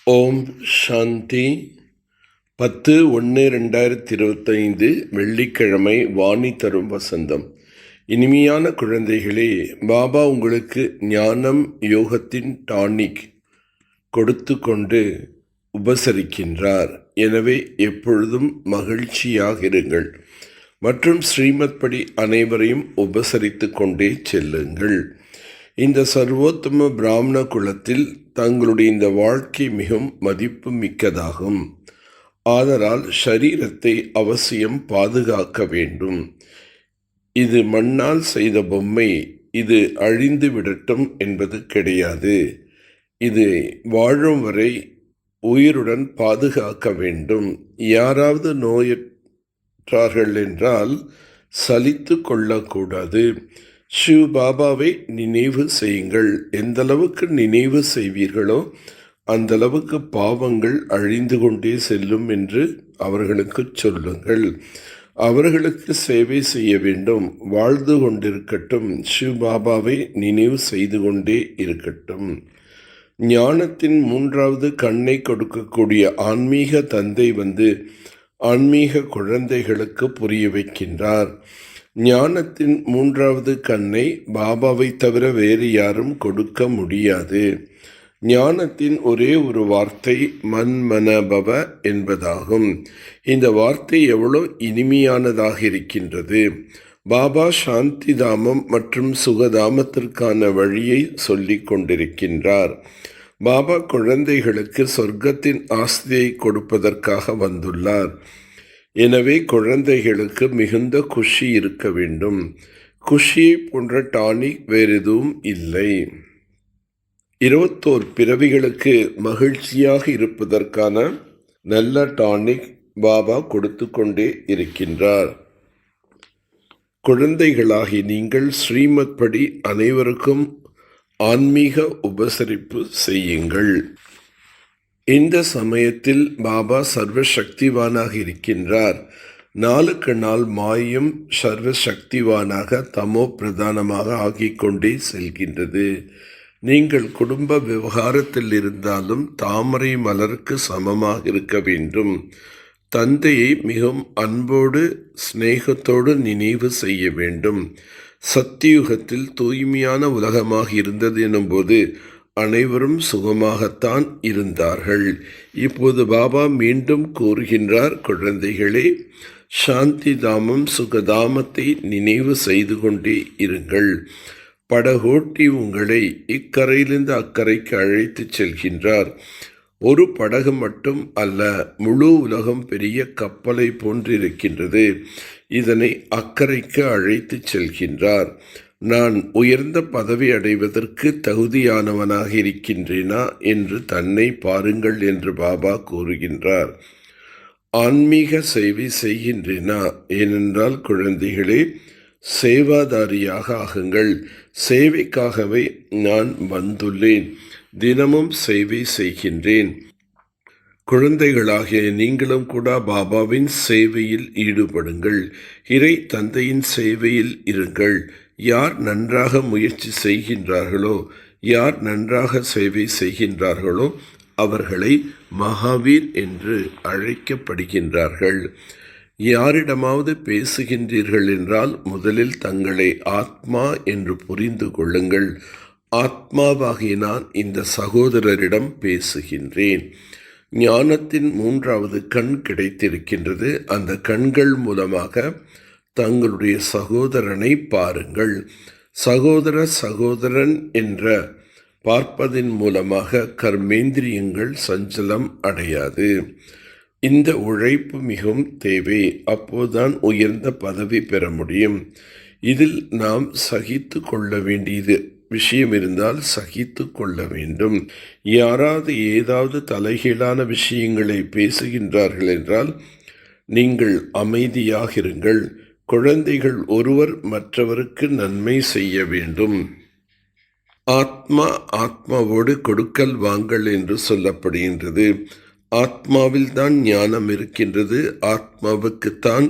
ஓம் சாந்தி. 10/1/2025 வெள்ளிக்கிழமை. வாணி தரும் வசந்தம். இனிமையான குழந்தைகளே, பாபா உங்களுக்கு ஞானம் யோகத்தின் டானிக் கொடுத்து கொண்டு உபசரிக்கின்றார். எனவே எப்பொழுதும் மகிழ்ச்சியாக இருங்கள் மற்றும் ஸ்ரீமத் படி அனைவரையும் உபசரித்து கொண்டே செல்லுங்கள். இந்த சர்வோத்தம பிராமண குலத்தில் தங்களுடைய இந்த வாழ்க்கை மிகவும் மதிப்பு மிக்கதாகும். ஆதலால் ஷரீரத்தை அவசியம் பாதுகாக்க வேண்டும். இது மண்ணால் செய்த பொம்மை, இது அழிந்து விடட்டும் என்பது கிடையாது. இது வாழும் வரை உயிருடன் பாதுகாக்க வேண்டும். யாராவது நோயற்றார்கள் என்றால் சலித்து கொள்ளக்கூடாது. சிவ பாபாவை நினைவு செய்யுங்கள். எந்தளவுக்கு நினைவு செய்வீர்களோ அந்தளவுக்கு பாவங்கள் அழிந்து கொண்டே செல்லும் என்று அவர்களுக்கு சொல்லுங்கள். அவர்களுக்கு சேவை செய்ய வேண்டும். வாழ்ந்து கொண்டிருக்கட்டும். சிவ பாபாவை நினைவு செய்து கொண்டே இருக்கட்டும். ஞானத்தின் 3வது கண்ணை கொடுக்கக்கூடிய ஆன்மீக தந்தை ஆன்மீக குழந்தைகளுக்கு புரிய வைக்கின்றார். ஞானத்தின் 3வது கண்ணை பாபாவை தவிர வேறு யாரும் கொடுக்க முடியாது. ஞானத்தின் ஒரே ஒரு வார்த்தை மன்மனபவ என்பதாகும். இந்த வார்த்தை எவ்வளோ இனிமையானதாக இருக்கின்றது. பாபா சாந்தி தாமம் மற்றும் சுகதாமத்திற்கான வழியை சொல்லிக் கொண்டிருக்கின்றார். பாபா குழந்தைகளுக்கு சொர்க்கத்தின் ஆஸ்தியை கொடுப்பதற்காக வந்துள்ளார். எனவே குழந்தைகளுக்கு மிகுந்த குஷி இருக்க வேண்டும். குஷியை போன்ற டானிக் வேறு எதுவும் இல்லை. 21 பிறவிகளுக்கு மகிழ்ச்சியாக இருப்பதற்கான நல்ல டானிக் பாபா கொடுத்து கொண்டே இருக்கின்றார். குழந்தைகளாகி நீங்கள் ஸ்ரீமத் படி அனைவருக்கும் ஆன்மீக உபசரிப்பு செய்யுங்கள். இந்த சமயத்தில் பாபா சர்வசக்திவானாக இருக்கின்றார். நாளுக்கு நாள் மாயும் சர்வசக்திவானாக தமோ பிரதானமாக ஆகிக்கொண்டே செல்கின்றது. நீங்கள் குடும்ப விவகாரத்தில் இருந்தாலும் தாமரை மலருக்கு சமமாக இருக்க வேண்டும். தந்தையை மிகவும் அன்போடு சிநேகத்தோடு நினைவு செய்ய வேண்டும். சத்தியுகத்தில் தூய்மையான உலகமாக இருந்தது எனும்போது அனைவரும் சுகமாகத்தான் இருந்தார்கள். இப்போது பாபா மீண்டும் கூறுகின்றார், குழந்தைகளே, சாந்தி தாமம் சுகதாமத்தை நினைவு செய்து கொண்டே இருங்கள். படகோட்டி உங்களை இக்கரையிலிருந்து அக்கறைக்கு அழைத்து செல்கின்றார். ஒரு படகு மட்டும் அல்ல, முழு உலகம் பெரிய கப்பலை போன்றிருக்கின்றது. இதனை அக்கறைக்கு அழைத்து செல்கின்றார். நான் உயர்ந்த பதவி அடைவதற்கு தகுதியானவனாக இருக்கின்றேனா என்று தன்னை பாருங்கள் என்று பாபா கூறுகின்றார். ஆன்மீக சேவை செய்கின்றேனா? ஏனென்றால் குழந்தைகளே, சேவாதாரியாக ஆகுங்கள். சேவைக்காகவே நான் வந்துள்ளேன். தினமும் சேவை செய்கின்றேன். குழந்தைகளாகிய நீங்களும் கூட பாபாவின் சேவையில் ஈடுபடுங்கள். இறை தந்தையின் சேவையில் இருங்கள். யார் நன்றாக முயற்சி செய்கின்றார்களோ, யார் நன்றாக சேவை செய்கின்றார்களோ அவர்களை மகாவீர் என்று அழைக்கப்படுகின்றார்கள். யாரிடமாவது பேசுகின்றீர்கள் என்றால் முதலில் தங்களை ஆத்மா என்று புரிந்து கொள்ளுங்கள். ஆத்மாவாகிய நான் இந்த சகோதரரிடம் பேசுகின்றேன். ஞானத்தின் 3வது கண் கிடைத்திருக்கின்றது. அந்த கண்கள் மூலமாக தங்களுடைய சகோதரனை பாருங்கள். சகோதரன் என்ற பார்ப்பதின் மூலமாக கர்மேந்திரியங்கள் சஞ்சலம் அடையாது. இந்த உழைப்பு மிகவும் தேவை. அப்போதுதான் உயர்ந்த பதவி பெற முடியும். இதில் நாம் சகித்து கொள்ள வேண்டியது விஷயம் இருந்தால் சகித்து கொள்ள வேண்டும். யாராவது ஏதாவது தலைகீழான விஷயங்களை பேசுகின்றார்கள் என்றால் நீங்கள் அமைதியாக இருங்கள். குழந்தைகள் ஒருவர் மற்றவருக்கு நன்மை செய்ய வேண்டும். ஆத்மாவோடு கொடுக்கல் வாங்கல் என்று சொல்லப்படுகின்றது. ஆத்மாவில் தான் ஞானம் இருக்கின்றது. ஆத்மாவுக்குத்தான்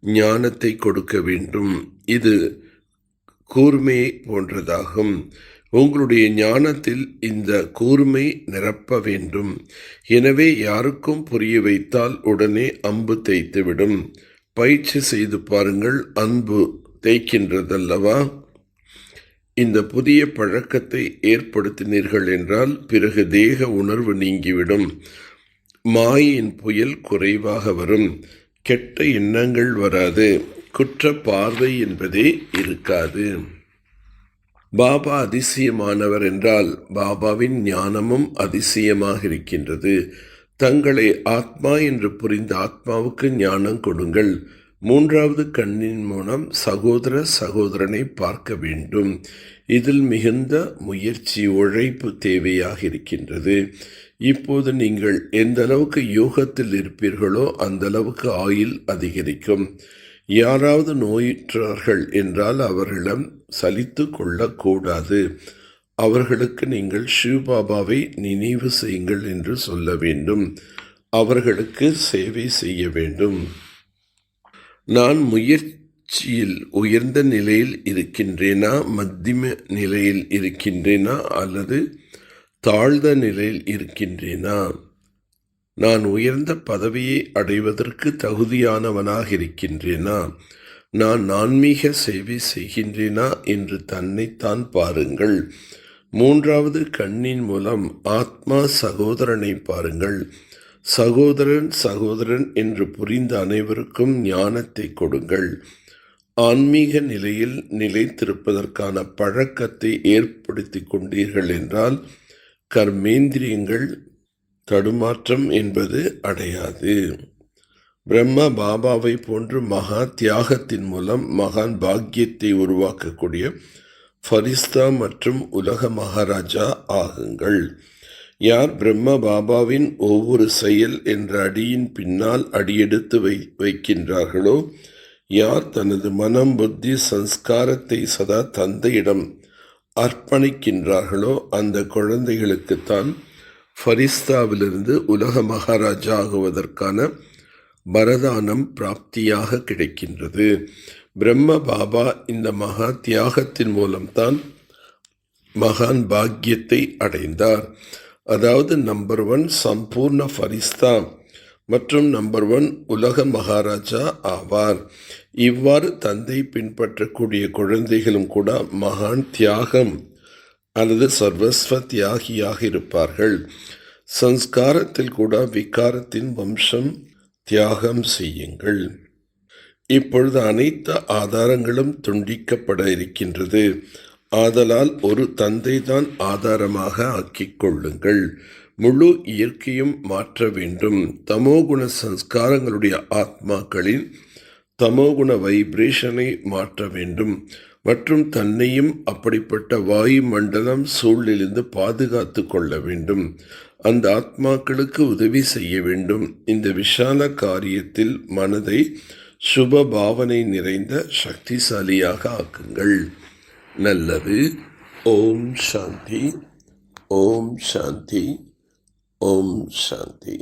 ஞானத்தை கொடுக்க வேண்டும். இது கூர்மையை போன்றதாகும். உங்களுடைய ஞானத்தில் இந்த கூர்மை நிரப்ப வேண்டும். எனவே யாருக்கும் புரிய வைத்தால் உடனே அம்பு தேய்த்துவிடும். பயிற்சி செய்து பாருங்கள், அன்பு தேய்க்கின்றதல்லவா? இந்த புதிய பழக்கத்தை ஏற்படுத்தினீர்கள் என்றால் பிறகு தேக உணர்வு நீங்கிவிடும். மாயின் புயல் குறைவாக வரும். கெட்ட எண்ணங்கள் வராது. குற்ற பார்வை என்பதே இருக்காது. பாபா அதிசயமானவர் என்றால் பாபாவின் ஞானமும் அதிசயமாக இருக்கின்றது. தங்களை ஆத்மா என்று புரிந்த ஆத்மாவுக்கு ஞானம் கொடுங்கள். மூன்றாவது கண்ணின் மூலம் சகோதரனை பார்க்க வேண்டும். இதில் மிகுந்த முயற்சி, உழைப்பு தேவையாக இருக்கின்றது. இப்போது நீங்கள் எந்த அளவுக்கு யோகத்தில் இருப்பீர்களோ அந்த அளவுக்கு ஆயுள் அதிகரிக்கும். யாராவது நோயுற்றார்கள் என்றால் அவர்களிடம் சலித்து கொள்ளக்கூடாது. அவர்களுக்கு நீங்கள் சிவபாபாவை நினைவு செய்யுங்கள் என்று சொல்ல வேண்டும். அவர்களுக்கு சேவை செய்ய வேண்டும். நான் முயற்சியில் உயர்ந்த நிலையில் இருக்கின்றேனா, மத்தியம நிலையில் இருக்கின்றேனா அல்லது தாழ்ந்த நிலையில் இருக்கின்றேனா? நான் உயர்ந்த பதவியை அடைவதற்கு தகுதியானவனாக இருக்கின்றேனா? நான் ஆன்மீக சேவை செய்கின்றேனா என்று தன்னைத்தான் பாருங்கள். மூன்றாவது கண்ணின் மூலம் ஆத்மா சகோதரனை பாருங்கள். சகோதரன் என்று புரிந்த அனைவருக்கும் ஞானத்தை கொடுங்கள். ஆன்மீக நிலையில் நிலைத்திருப்பதற்கான பழக்கத்தை ஏற்படுத்தி கொண்டீர்கள் என்றால் கர்மேந்திரியங்கள் தடுமாற்றம் என்பது அடையாது. பிரம்மா பாபாவை போன்று மகா தியாகத்தின் மூலம் மகான் பாக்கியத்தை உருவாக்கக்கூடிய ஃபரிஸ்தா மற்றும் உலக மகாராஜா ஆகுங்கள். யார் பிரம்ம பாபாவின் ஒவ்வொரு செயல் என்ற அடியின் பின்னால் அடியெடுத்து வைக்கின்றார்களோ, யார் தனது மனம், புத்தி, சம்ஸ்காரத்தை சதா தந்தையிடம் அர்ப்பணிக்கின்றார்களோ அந்த குழந்தைகளுக்குத்தான் ஃபரிஸ்தாவிலிருந்து உலக மகாராஜா ஆகுவதற்கான வரதானம் பிராப்தியாக கிடைக்கின்றது. பிரம்ம பாபா இந்த மகா தியாகத்தின் மூலம்தான் மகான் பாக்கியத்தை அடைந்தார். அதாவது நம்பர் 1 சம்பூர்ண ஃபரிஸ்தா மற்றும் நம்பர் 1 உலக மகாராஜா ஆவார். இவ்வாறு தந்தை பின்பற்றக்கூடிய குழந்தைகளும் கூட மகான் தியாகம் அல்லது சர்வஸ்வ தியாகியாக இருப்பார்கள். சம்ஸ்காரத்தில் கூட விகாரத்தின் வம்சம் தியாகம் செய்யுங்கள். இப்பொழுது அனைத்து ஆதாரங்களும் துண்டிக்கப்பட இருக்கின்றது. ஆதலால் ஒரு தந்தை தான் ஆதாரமாக ஆக்கிக் கொள்ளுங்கள். முழு இயற்கையும் மாற்ற வேண்டும். தமோகுண சம்ஸ்காரங்களுடைய ஆத்மாக்களின் தமோகுண வைப்ரேஷனை மாற்ற வேண்டும் மற்றும் தன்னையும் அப்படிப்பட்ட வாயு மண்டலம் சூழலிலிருந்து பாதுகாத்து கொள்ள வேண்டும். அந்த ஆத்மாக்களுக்கு உதவி செய்ய வேண்டும். இந்த விஷால காரியத்தில் மனதை சுப பாவனை நிறைந்த சக்திசாலியாக ஆக்குங்கள். நல்லது. ஓம் சாந்தி, ஓம் சாந்தி, ஓம் சாந்தி.